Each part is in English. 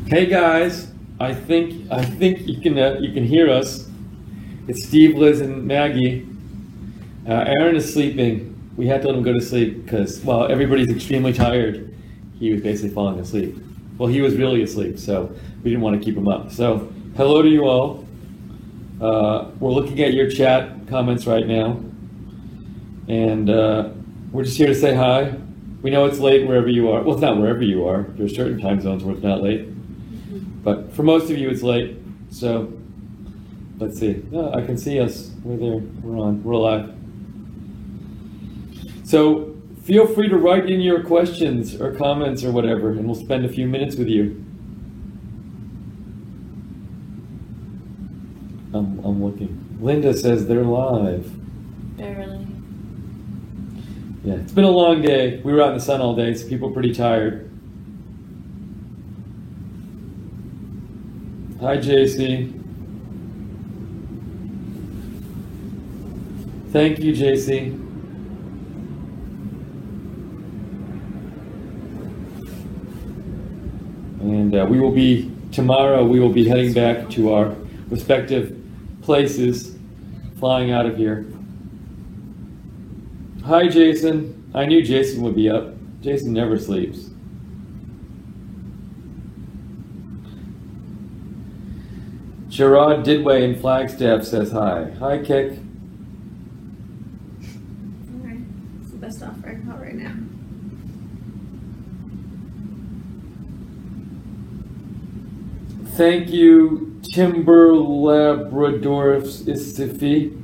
Hey guys, I think you can hear us. It's Steve, Liz, and Maggie. Aaron is sleeping. We had to let him go to sleep because, well, everybody's extremely tired. He was basically falling asleep. Well, he was really asleep, so we didn't want to keep him up. So, hello to you all. We're looking at your chat comments right now, and we're just here to say hi. We know it's late wherever you are. Well, it's not wherever you are. There's certain time zones where it's not late. But for most of you, it's late. So, let's see. Oh, I can see us. We're there. We're on. We're alive. So, feel free to write in your questions or comments or whatever, and we'll spend a few minutes with you. I'm looking. Linda says they're live. Barely. Yeah, it's been a long day. We were out in the sun all day, so people are pretty tired. Hi, JC. Thank you, JC. And tomorrow we will be heading back to our respective places, flying out of here. Hi, Jason. I knew Jason would be up. Jason never sleeps. Gerard Didway in Flagstaff says hi. Hi, Kick. Alright, it's the best offer I got right now. Thank you, Timber Labrador Istifi.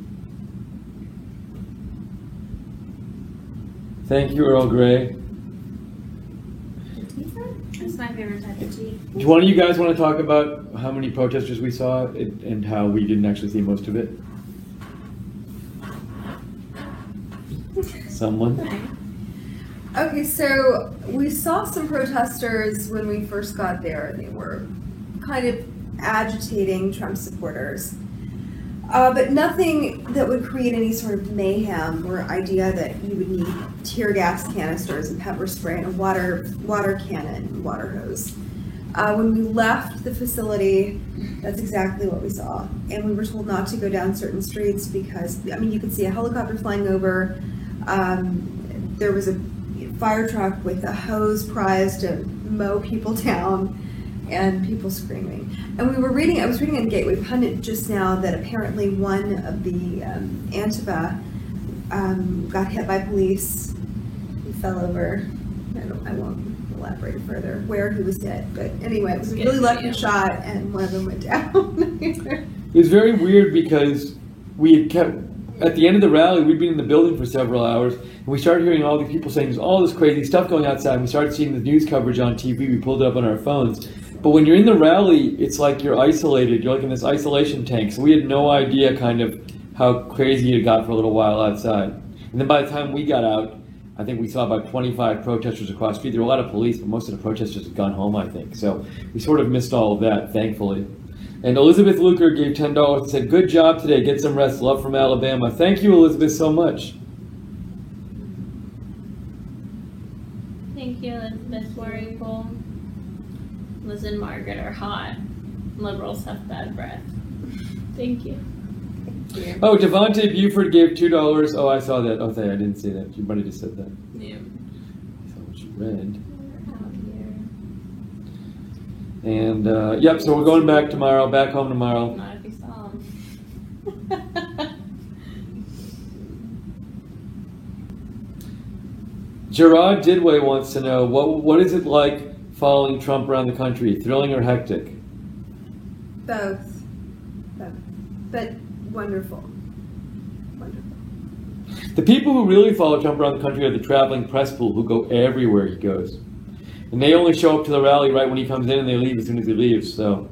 Thank you, Earl Grey. That's my favorite type of tea. Do one of you guys want to talk about how many protesters we saw and how we didn't actually see most of it? Someone? Okay, so we saw some protesters when we first got there. They were kind of agitating Trump supporters, but nothing that would create any sort of mayhem or idea that you would need tear gas canisters and pepper spray and a water cannon and water hose. When we left the facility, that's exactly what we saw. And we were told not to go down certain streets because, I mean, you could see a helicopter flying over. There was a fire truck with a hose prized to mow people down and people screaming. And I was reading in Gateway Pundit just now that apparently one of the Antifa got hit by police. He fell over. I won't elaborate further where he was hit, but anyway, it was a really lucky shot, and one of them went down. It was very weird because we had kept, at the end of the rally, we'd been in the building for several hours, and we started hearing all these people saying there's all this crazy stuff going outside, and we started seeing the news coverage on TV. We pulled it up on our phones. But when you're in the rally, it's like you're isolated. You're like in this isolation tank. So we had no idea kind of how crazy it got for a little while outside. And then by the time we got out, I think we saw about 25 protesters across the street. There were a lot of police, but most of the protesters had gone home, I think. So we sort of missed all of that, thankfully. And Elizabeth Luker gave $10 and said, "Good job today. Get some rest. Love from Alabama." Thank you, Elizabeth, so much. Thank you, Elizabeth Warrigal. Liz and Margaret are hot. Liberals have bad breath. Thank you. Oh, Devontae Buford gave $2. Oh, I saw that. Oh, I didn't see that. Somebody just said that. Yeah. I saw what you read. We're out here. And, yep, so we're going back tomorrow, back home tomorrow. Not if you saw him. Gerard Didway wants to know, what is it like following Trump around the country? Thrilling or hectic? Both. But wonderful. The people who really follow Trump around the country are the traveling press pool who go everywhere he goes. And they only show up to the rally right when he comes in and they leave as soon as he leaves. So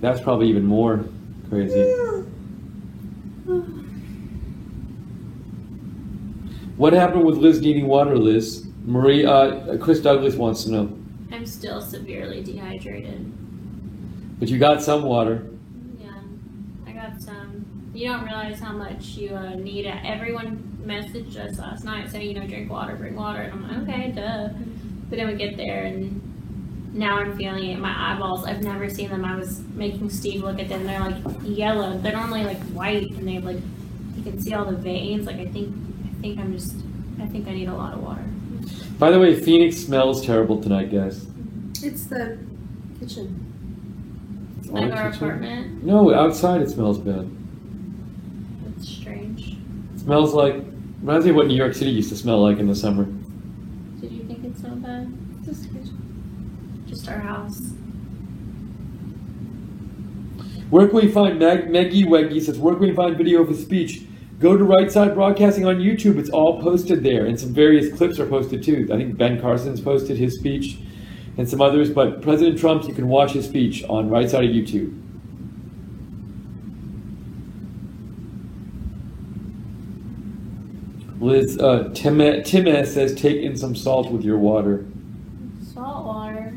that's probably even more crazy. What happened with Liz needing water, Liz? Chris Douglas wants to know. I'm still severely dehydrated. But you got some water. Yeah, I got some. You don't realize how much you need it. Everyone messaged us last night saying, drink water, bring water. And I'm like, okay, duh. But then we get there and now I'm feeling it in my eyeballs. I've never seen them. I was making Steve look at them. They're like yellow. They're normally like white, and they have like, you can see all the veins. Like I think I need a lot of water. By the way, Phoenix smells terrible tonight, guys. It's the kitchen. Like our apartment. No, outside it smells bad. It's strange. It smells like, reminds me of what New York City used to smell like in the summer. Did you think it's so bad? Just our house. Where can we find Meggy Weggy says, where can we find video of his speech? Go to Right Side Broadcasting on YouTube. It's all posted there, and some various clips are posted too. I think Ben Carson's posted his speech and some others, but President Trump's, you can watch his speech on Right Side of YouTube. Liz Timeh says, take in some salt with your water. Salt water.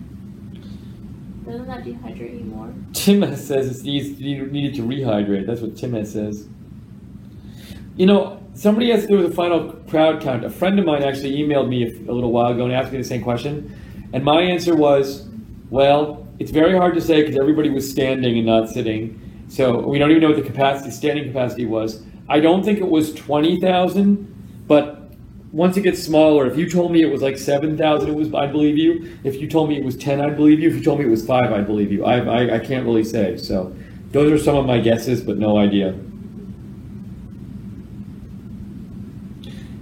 Doesn't that dehydrate you more? Timeh says you needed to rehydrate. That's what Timeh says. You know, somebody asked if there was a final crowd count. A friend of mine actually emailed me a little while ago and asked me the same question. And my answer was, well, it's very hard to say because everybody was standing and not sitting. So we don't even know what the standing capacity was. I don't think it was 20,000, but once it gets smaller, if you told me it was like 7,000, I'd believe you. If you told me it was 10, I'd believe you. If you told me it was 5, I'd believe you. I can't really say. So those are some of my guesses, but no idea.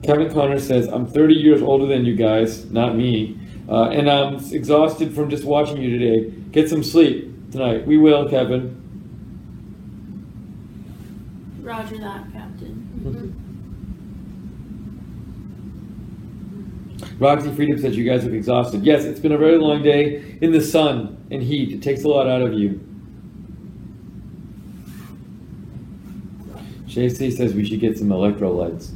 Kevin Connor says, I'm 30 years older than you guys, not me, and I'm exhausted from just watching you today. Get some sleep tonight. We will, Kevin. Roger that, Captain. Roxy Freedom says, you guys look exhausted. Yes, it's been a very long day in the sun and heat. It takes a lot out of you. JC says we should get some electrolytes.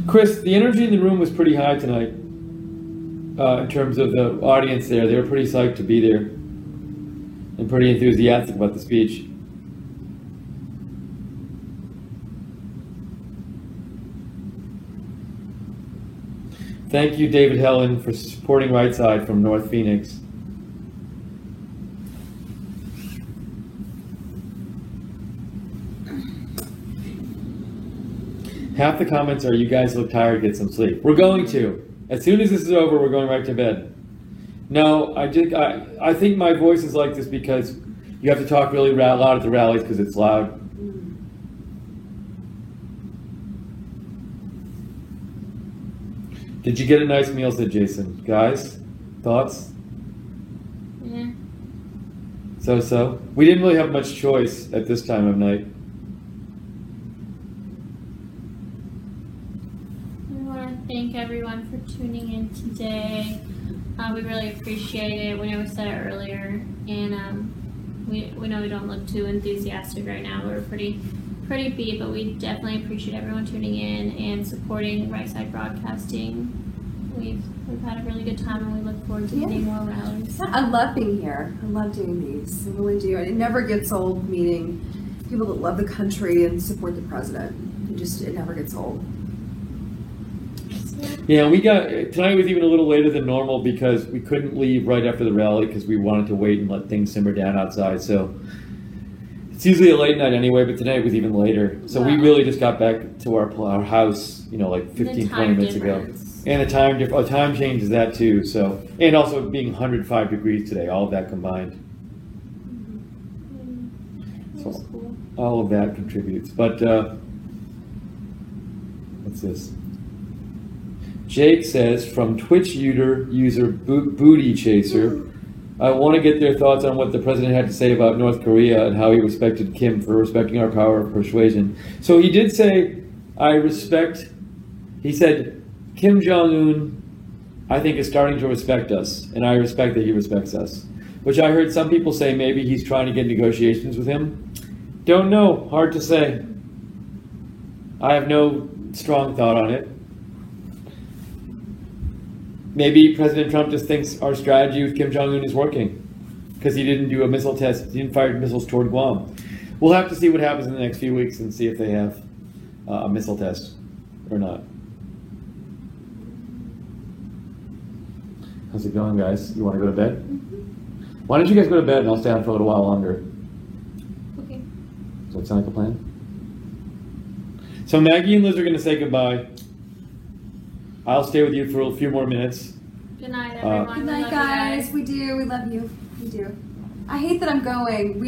Chris, the energy in the room was pretty high tonight in terms of the audience there. They were pretty psyched to be there and pretty enthusiastic about the speech. Thank you, David Helen, for supporting Right Side from North Phoenix. Half the comments are, you guys look tired, get some sleep. We're going to. As soon as this is over, we're going right to bed. No, I think my voice is like this because you have to talk really loud at the rallies because it's loud. Did you get a nice meal, said Jason. Guys, thoughts? Yeah. So. We didn't really have much choice at this time of night. Thank everyone for tuning in today. We really appreciate it. We know we said it earlier, and we know we don't look too enthusiastic right now. We're pretty beat, but we definitely appreciate everyone tuning in and supporting Right Side Broadcasting. We've had a really good time, and we look forward to getting more rallies. I love being here. I love doing these. I really do. And it never gets old meeting people that love the country and support the president. It never gets old. Yeah, tonight was even a little later than normal because we couldn't leave right after the rally because we wanted to wait and let things simmer down outside. So it's usually a late night anyway, but tonight was even later. So we really just got back to our house, like 15, 20 minutes ago. And the time changes that too. So, and also being 105 degrees today, all of that combined. So cool. All of that contributes. But what's this? Jake says, from Twitch user Booty Chaser, I want to get their thoughts on what the president had to say about North Korea and how he respected Kim for respecting our power of persuasion. So he did say, he said, Kim Jong-un, I think, is starting to respect us, and I respect that he respects us. Which I heard some people say maybe he's trying to get negotiations with him. Don't know, hard to say. I have no strong thought on it. Maybe President Trump just thinks our strategy with Kim Jong-un is working because he didn't do a missile test. He didn't fire missiles toward Guam. We'll have to see what happens in the next few weeks and see if they have a missile test or not. How's it going, guys? You want to go to bed? Mm-hmm. Why don't you guys go to bed and I'll stay on for a little while longer? Okay. Does that sound like a plan? So Maggie and Liz are going to say goodbye. I'll stay with you for a few more minutes. Good night, everyone. Good We night, love you guys. We do. We love you. We do. I hate that I'm going.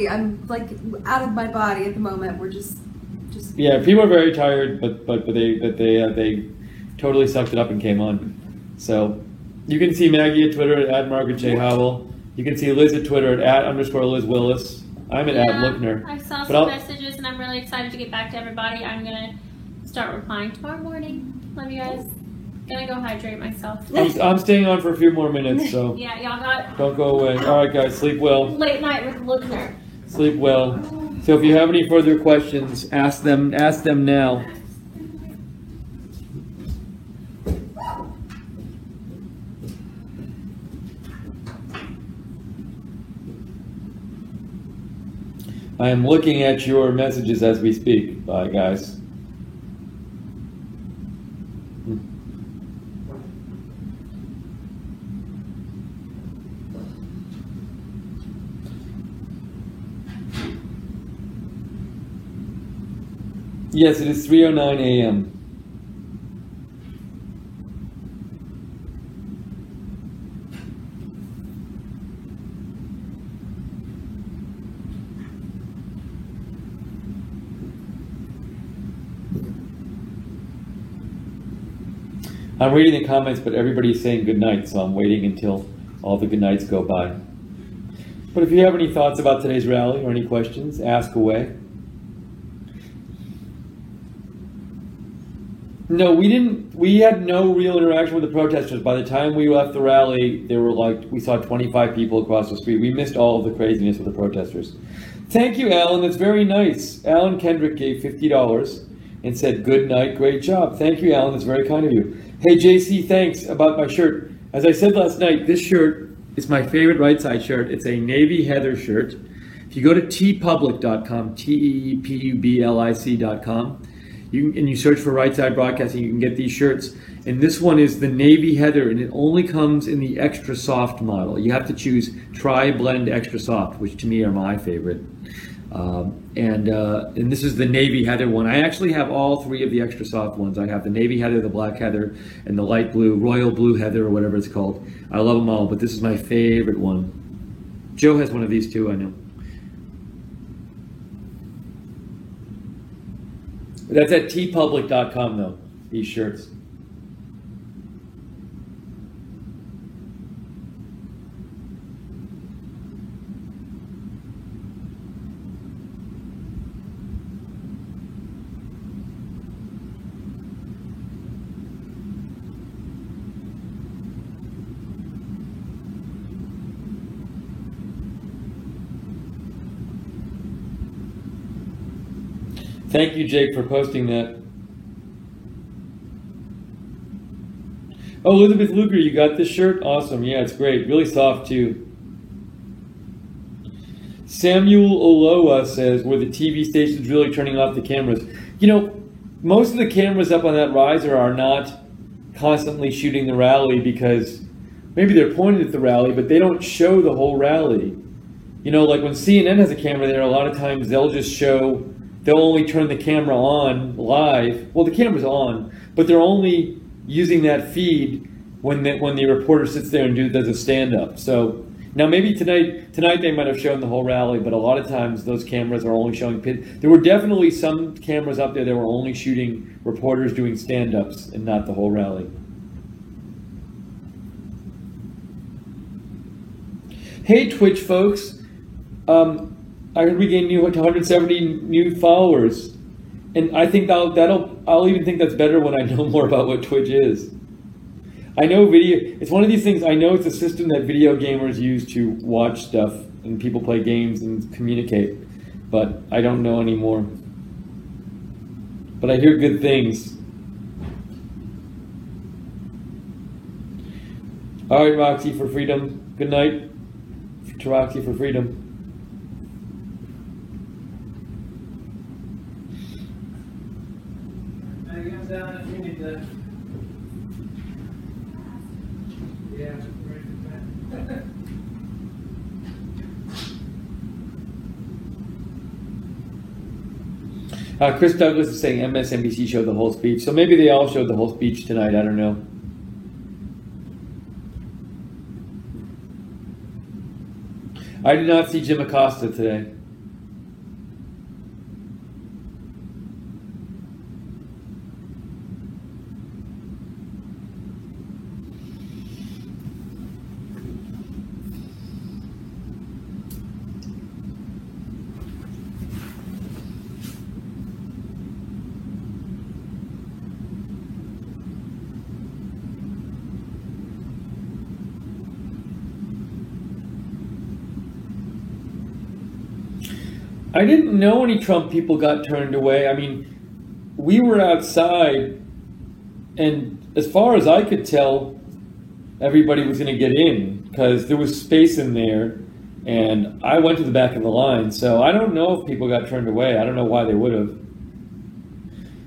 I'm like out of my body at the moment. We're just. Yeah, people are very tired, but they totally sucked it up and came on. So you can see Maggie at Twitter at Margaret J. Howell. You can see Liz at Twitter at _Liz Willis. I'm at @Lookner. I saw But some I'll- messages and I'm really excited to get back to everybody. I'm gonna start replying tomorrow morning. Love you guys. Gonna go hydrate myself. I'm staying on for a few more minutes, so Yeah, y'all got don't go away. All right, guys, sleep well. late night with Lookner. Sleep well. So if you have any further questions, ask them now. I am looking at your messages as we speak. Bye, guys. Yes, it is 3:09 a.m. I'm reading the comments, but everybody's saying good night, so I'm waiting until all the good nights go by. But if you have any thoughts about today's rally or any questions, ask away. No, we didn't. We had no real interaction with the protesters. By the time we left the rally, there were we saw 25 people across the street. We missed all of the craziness with the protesters. Thank you, Alan. That's very nice. Alan Kendrick gave $50 and said, "Good night, great job." Thank you, Alan. That's very kind of you. Hey, JC, thanks about my shirt. As I said last night, this shirt is my favorite right side shirt. It's a navy heather shirt. If you go to tpublic.com, TEEPUBLIC.com, and you search for Right Side Broadcasting, you can get these shirts. And this one is the navy heather, and it only comes in the extra soft model. You have to choose Tri-Blend Extra Soft, which to me are my favorite. And this is the navy heather one. I actually have all three of the extra soft ones. I have the navy heather, the black heather, and the light blue, royal blue heather, or whatever it's called. I love them all, but this is my favorite one. Joe has one of these too, I know. That's at tpublic.com though, these shirts. Thank you, Jake, for posting that. Oh, Elizabeth Luger, you got this shirt? Awesome. Yeah, it's great. Really soft, too. Samuel Oloa says, were the TV stations really turning off the cameras? You know, most of the cameras up on that riser are not constantly shooting the rally because maybe they're pointed at the rally, but they don't show the whole rally. You know, like when CNN has a camera there, a lot of times they'll only turn the camera on live. Well, the camera's on, but they're only using that feed when the reporter sits there and does a stand-up. So now maybe tonight they might have shown the whole rally, but a lot of times those cameras are only showing. There were definitely some cameras up there that were only shooting reporters doing stand-ups and not the whole rally. Hey, Twitch folks. I heard we gained 170 new followers, and I think I'll even think that's better when I know more about what Twitch is. I know it's one of these things. I know it's a system that video gamers use to watch stuff and people play games and communicate, but I don't know anymore. but I hear good things. All right, Roxy for freedom. Good night to Roxy for freedom. Down if you need to. Yeah, Chris Douglas is saying MSNBC showed the whole speech, so maybe they all showed the whole speech tonight. I don't know. I did not see Jim Acosta today. I didn't know any Trump people got turned away. I mean, we were outside, and as far as I could tell, everybody was going to get in because there was space in there, and I went to the back of the line. So I don't know if people got turned away. I don't know why they would have.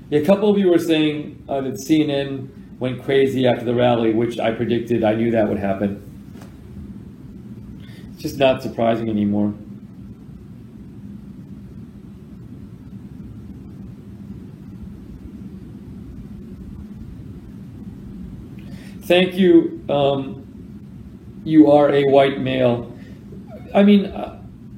Yeah, a couple of you were saying that CNN went crazy after the rally, which I predicted. I knew that would happen. It's just not surprising anymore. Thank you. You are a white male. I mean,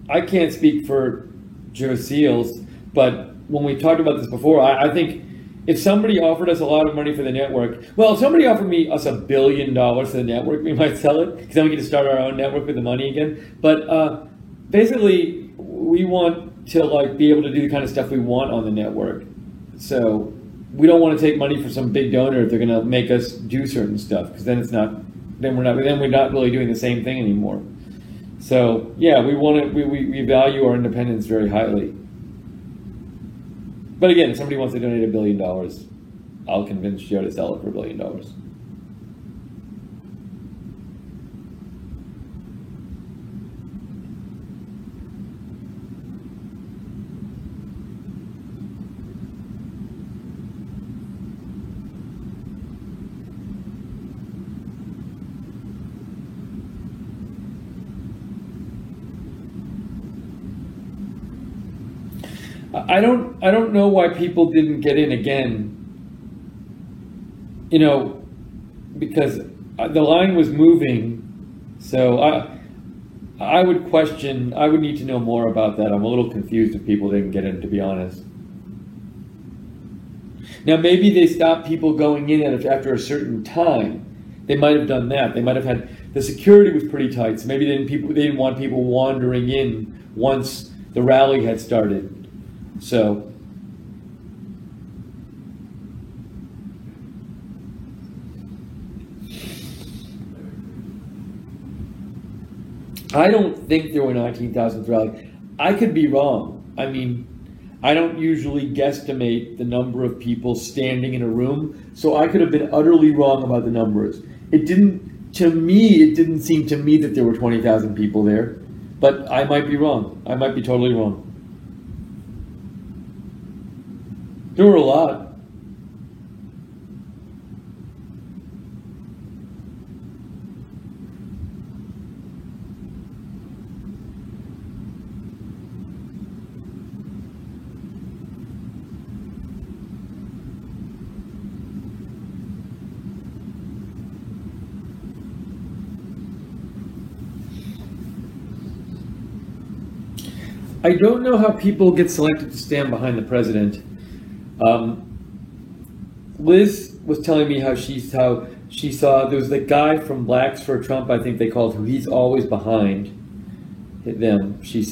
I can't speak for Joe Seals, but when we talked about this before, I think if somebody offered us a lot of money for the network, well, if somebody offered us $1 billion for the network, we might sell it because then we get to start our own network with the money again. But basically, we want to be able to do the kind of stuff we want on the network. So we don't want to take money from some big donor if they're going to make us do certain stuff, because then we're not really doing the same thing anymore. So yeah, we value our independence very highly. But again, if somebody wants to donate $1 billion, I'll convince Joe to sell it for $1 billion. I don't know why people didn't get in again. Because the line was moving, so I would need to know more about that. I'm a little confused if people didn't get in, to be honest. Now maybe they stopped people going in after a certain time. They might have done that. They might have had, the security was pretty tight, so maybe they didn't want people wandering in once the rally had started. So I don't think there were 19,000 rally. I could be wrong. I mean, I don't usually guesstimate the number of people standing in a room, so I could have been utterly wrong about the numbers. It didn't seem to me that there were 20,000 people there, but I might be wrong. I might be totally wrong. There were a lot. I don't know how people get selected to stand behind the president. Liz was telling me how she saw there was the guy from Blacks for Trump, I think they called him. He's always behind them. He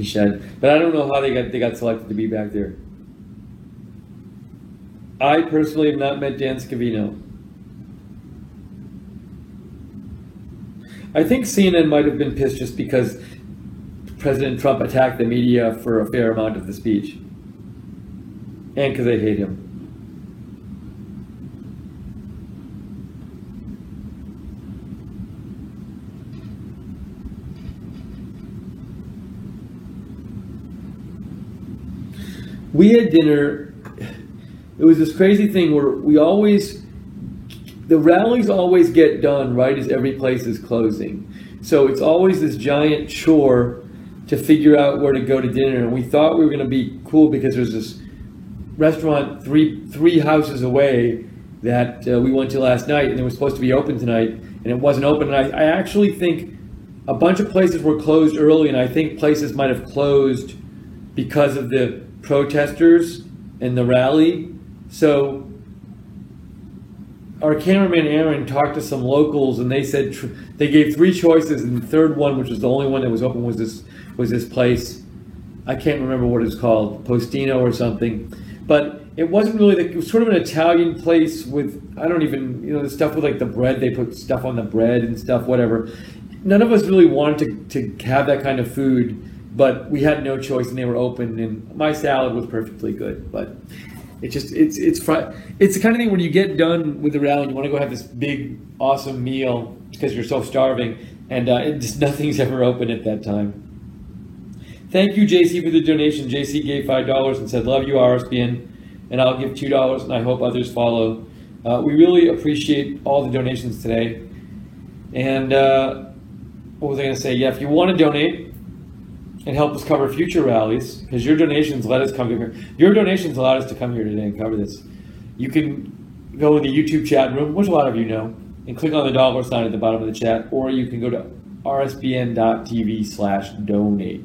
said. But I don't know how they got selected to be back there. I personally have not met Dan Scavino. I think CNN might have been pissed just because President Trump attacked the media for a fair amount of the speech. And because they hate him. we had dinner. It was this crazy thing where the rallies always get done right as every place is closing. So it's always this giant chore to figure out where to go to dinner. And we thought we were going to be cool because there's this restaurant three houses away that we went to last night, and it was supposed to be open tonight, and it wasn't open. And I actually think a bunch of places were closed early, and I think places might have closed because of the protesters and the rally. So our cameraman Aaron talked to some locals, and they said they gave 3 choices, and the third one, which was the only one that was open, was this place. I can't remember what it's called, Postino or something, but it wasn't really. It was sort of an Italian place with, I don't even, the stuff with like the bread. They put stuff on the bread and stuff, whatever. None of us really wanted to have that kind of food, but we had no choice, and they were open. And my salad was perfectly good, but it's the kind of thing when you get done with the rally, and you want to go have this big, awesome meal because you're so starving, and nothing's ever open at that time. Thank you, JC, for the donation. JC gave $5 and said, "Love you, RSBN," and I'll give $2, and I hope others follow. We really appreciate all the donations today. And what was I going to say? Yeah, if you want to donate and help us cover future rallies, because your donations let us come here. Your donations allowed us to come here today and cover this. You can go in the YouTube chat room, which a lot of you know, and click on the dollar sign at the bottom of the chat, or you can go to rsbn.tv/donate.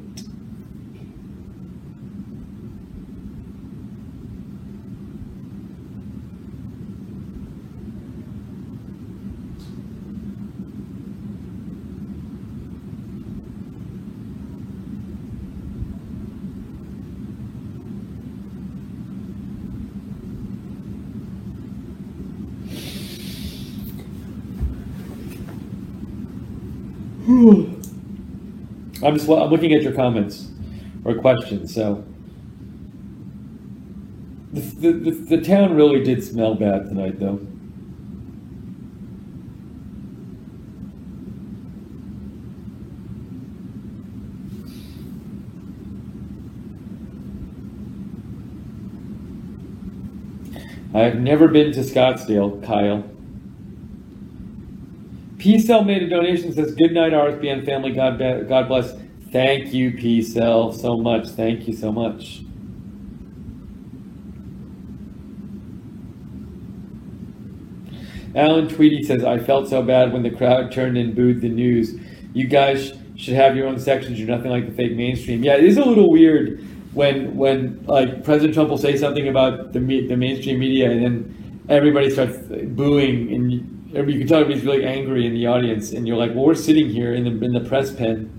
I'm looking at your comments or questions. So the town really did smell bad tonight, though. I have never been to Scottsdale, Kyle. P-Cell made a donation, says, "Good night, RSBN family. God bless." Thank you, P-Cell, so much. Thank you so much. Alan Tweedy says, "I felt so bad when the crowd turned and booed the news. You guys should have your own sections. You're nothing like the fake mainstream." Yeah, it is a little weird when like President Trump will say something about the mainstream media, and then everybody starts booing, and you can tell everybody's really angry in the audience, and you're like, well, we're sitting here in the press pen.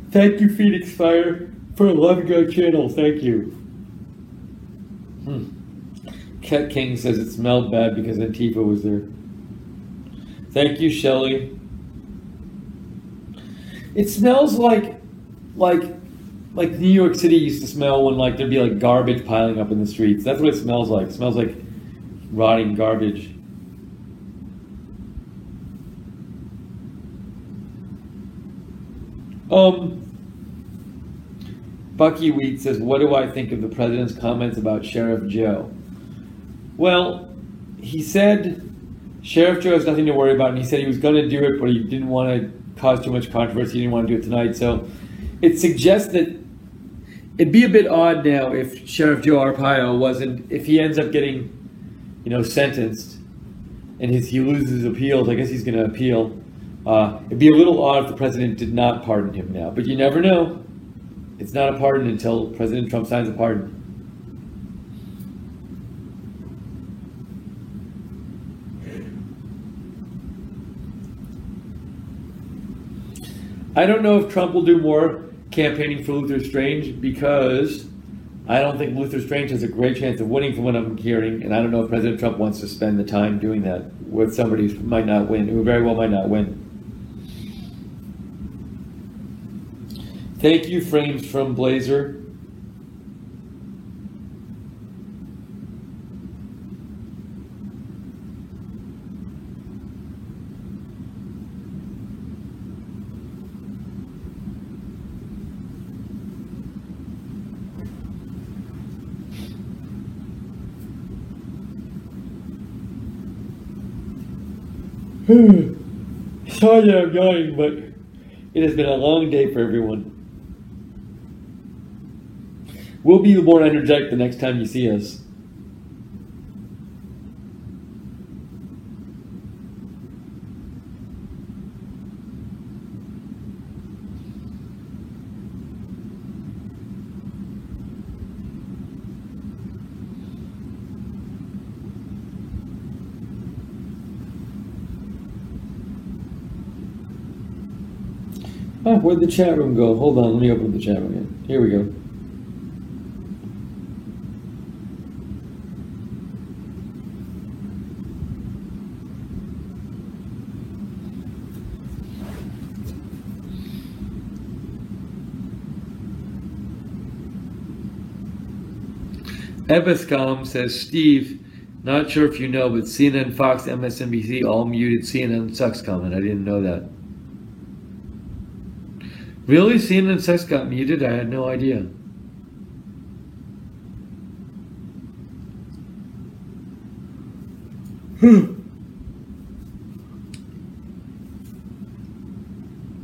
Thank you, Phoenix Fire, for loving our channel. Thank you. Cat King says it smelled bad because Antifa was there. Thank you, Shelley. It smells like New York City used to smell when there'd be garbage piling up in the streets. That's what it smells like. It smells like rotting garbage. Bucky Wheat says, "What do I think of the president's comments about Sheriff Joe?" Well, he said Sheriff Joe has nothing to worry about, and he said he was going to do it, but he didn't want to cause too much controversy. He didn't want to do it tonight. So it suggests that it'd be a bit odd now if Sheriff Joe Arpaio if he ends up getting, sentenced, and he loses his appeals. I guess he's going to appeal. It'd be a little odd if the president did not pardon him now, but you never know. It's not a pardon until President Trump signs a pardon. I don't know if Trump will do more campaigning for Luther Strange, because I don't think Luther Strange has a great chance of winning from what I'm hearing, and I don't know if President Trump wants to spend the time doing that with somebody who might not win, who very well might not win. Thank you, Frames from Blazer. Sorry that I'm yawning, but it has been a long day for everyone. We'll be more energetic the next time you see us. Oh, where'd the chat room go? Hold on, let me open the chat room again. Here we go. Ebiscom says, Steve, not sure if you know, but CNN, Fox, MSNBC all muted CNN sucks comment. I didn't know that. Really? CNN Sex got muted? I had no idea.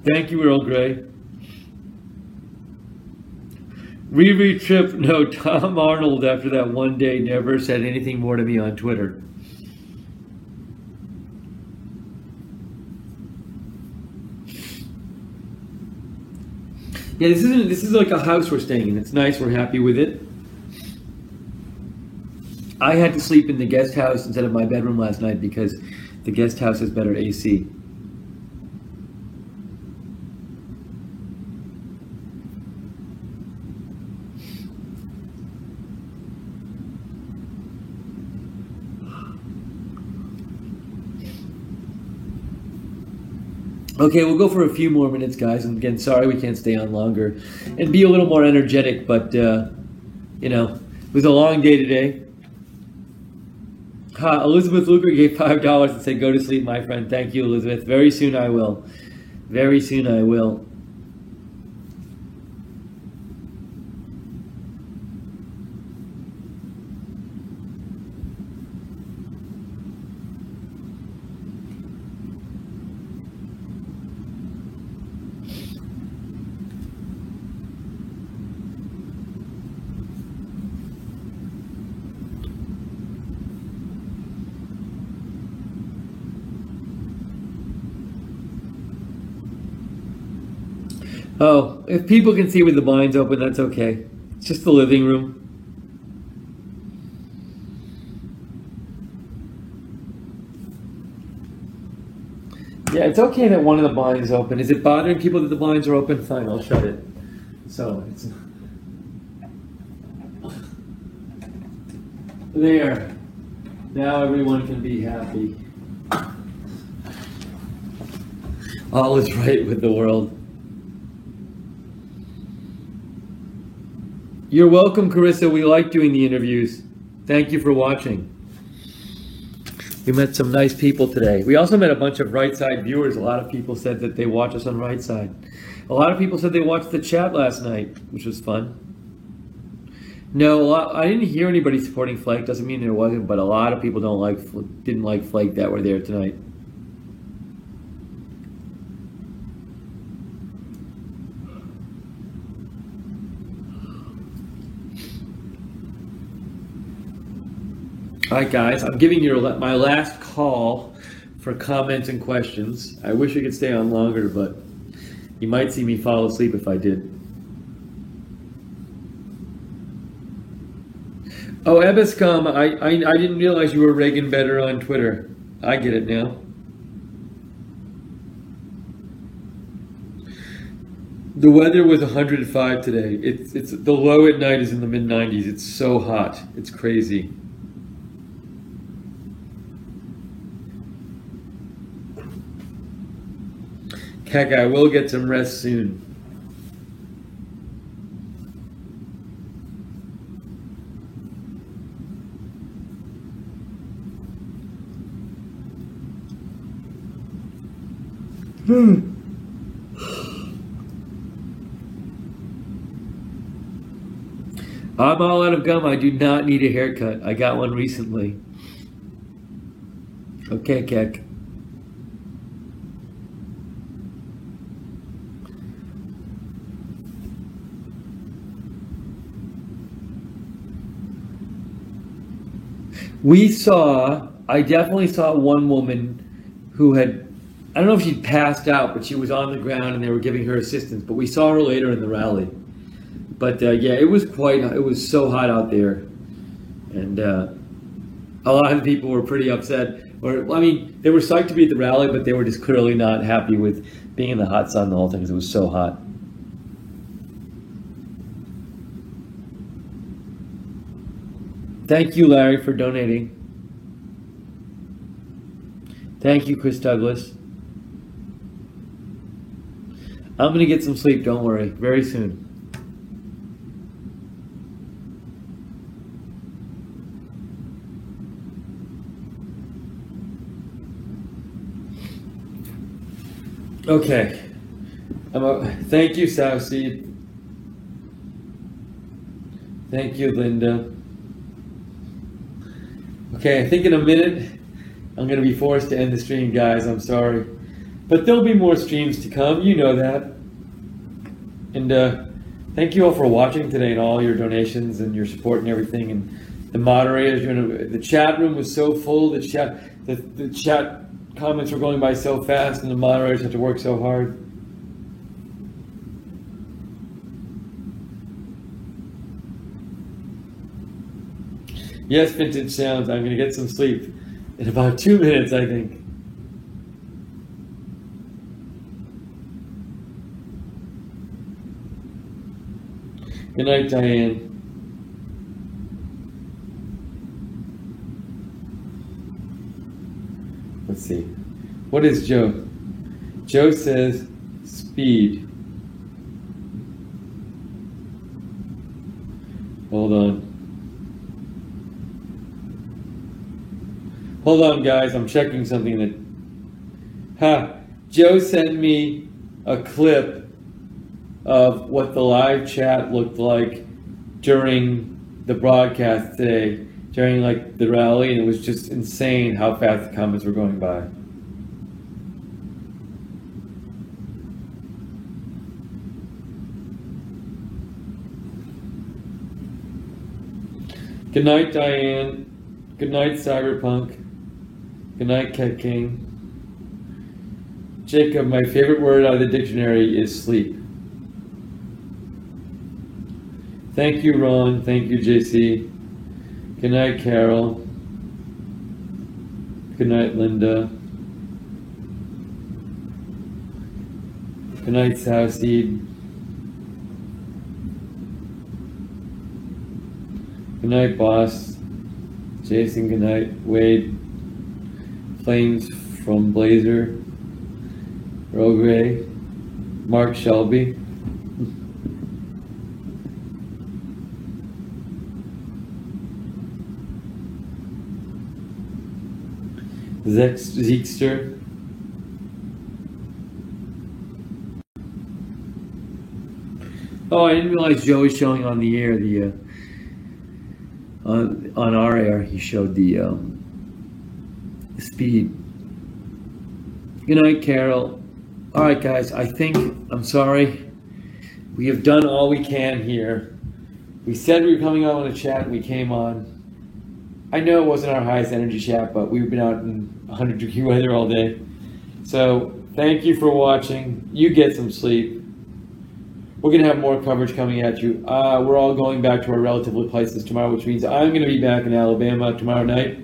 Thank you, Earl Grey. Riri Trip, no, Tom Arnold after that one day never said anything more to me on Twitter. Yeah, this is like a house we're staying in. It's nice, we're happy with it. I had to sleep in the guest house instead of my bedroom last night because the guest house has better AC. Okay, we'll go for a few more minutes, guys. And again, sorry we can't stay on longer and be a little more energetic, but, you know, it was a long day today. Elizabeth Luker gave $5 and said, go to sleep, my friend. Thank you, Elizabeth. Very soon I will. Very soon I will. Oh, if people can see with the blinds open, that's okay. It's just the living room. Yeah, it's okay that one of the blinds is open. Is it bothering people that the blinds are open? Fine, I'll shut it. So, it's... There. Now everyone can be happy. All is right with the world. You're welcome, Carissa. We like doing the interviews. Thank you for watching. We met some nice people today. We also met a bunch of Right Side viewers. A lot of people said that they watch us on Right Side. A lot of people said they watched the chat last night, which was fun. No, I didn't hear anybody supporting Flake. Doesn't mean there wasn't, but a lot of people didn't like Flake that were there tonight. All right, guys, I'm giving you my last call for comments and questions. I wish I could stay on longer, but you might see me fall asleep if I did. Oh, Ebiscom, I didn't realize you were Reagan better on Twitter. I get it now. The weather was 105 today. It's the low at night is in the mid-90s. It's so hot. It's crazy. Heck, I will get some rest soon. I'm all out of gum. I do not need a haircut. I got one recently. Okay, Keck. I definitely saw one woman who had, I don't know if she'd passed out, but she was on the ground and they were giving her assistance. But we saw her later in the rally. But yeah, it was so hot out there. And a lot of people were pretty upset. Or, I mean, they were psyched to be at the rally, but they were just clearly not happy with being in the hot sun the whole thing because it was so hot. Thank you, Larry, for donating. Thank you, Chris Douglas. I'm going to get some sleep, don't worry, very soon. Okay. Thank you, Southseed. Thank you, Linda. Okay, I think in a minute I'm going to be forced to end the stream, guys. I'm sorry. But there'll be more streams to come. You know that. And thank you all for watching today and all your donations and your support and everything. And the moderators, the chat room was so full. The chat comments were going by so fast and the moderators had to work so hard. Yes, Vintage Sounds, I'm going to get some sleep in about 2 minutes, I think. Good night, Diane. Let's see. What is Joe? Joe says speed. Hold on. Hold on, guys. I'm checking something that... Joe sent me a clip of what the live chat looked like during the broadcast today, during like the rally, and it was just insane how fast the comments were going by. Good night, Diane. Good night, Cyberpunk. Good night, Cat King. Jacob, my favorite word out of the dictionary is sleep. Thank you, Ron. Thank you, JC. Good night, Carol. Good night, Linda. Good night, Southseed. Good night, boss. Jason, good night. Wade. Flames from Blazer. Rogray. Mark Shelby. Zeekster. Oh, I didn't realize Joe was showing on the air on our air. He showed the speed. Good night, Carol. All right, guys. I'm sorry. We have done all we can here. We said we were coming on a chat. And we came on. I know it wasn't our highest energy chat, but we've been out in 100-degree weather all day. So thank you for watching. You get some sleep. We're going to have more coverage coming at you. We're all going back to our relative places tomorrow, which means I'm going to be back in Alabama tomorrow night.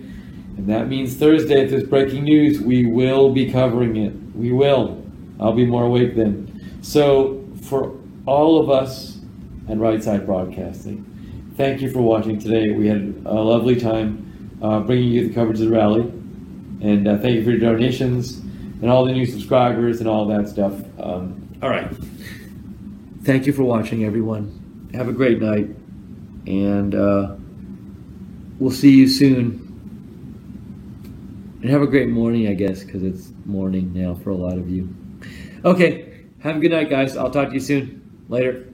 And that means Thursday, if there's breaking news, we will be covering it. We will. I'll be more awake then. So for all of us at Right Side Broadcasting, thank you for watching today. We had a lovely time bringing you the coverage of the rally. And thank you for your donations and all the new subscribers and all that stuff. All right. Thank you for watching, everyone. Have a great night. And we'll see you soon. And have a great morning, I guess, because it's morning now for a lot of you. Okay. Have a good night, guys. I'll talk to you soon. Later.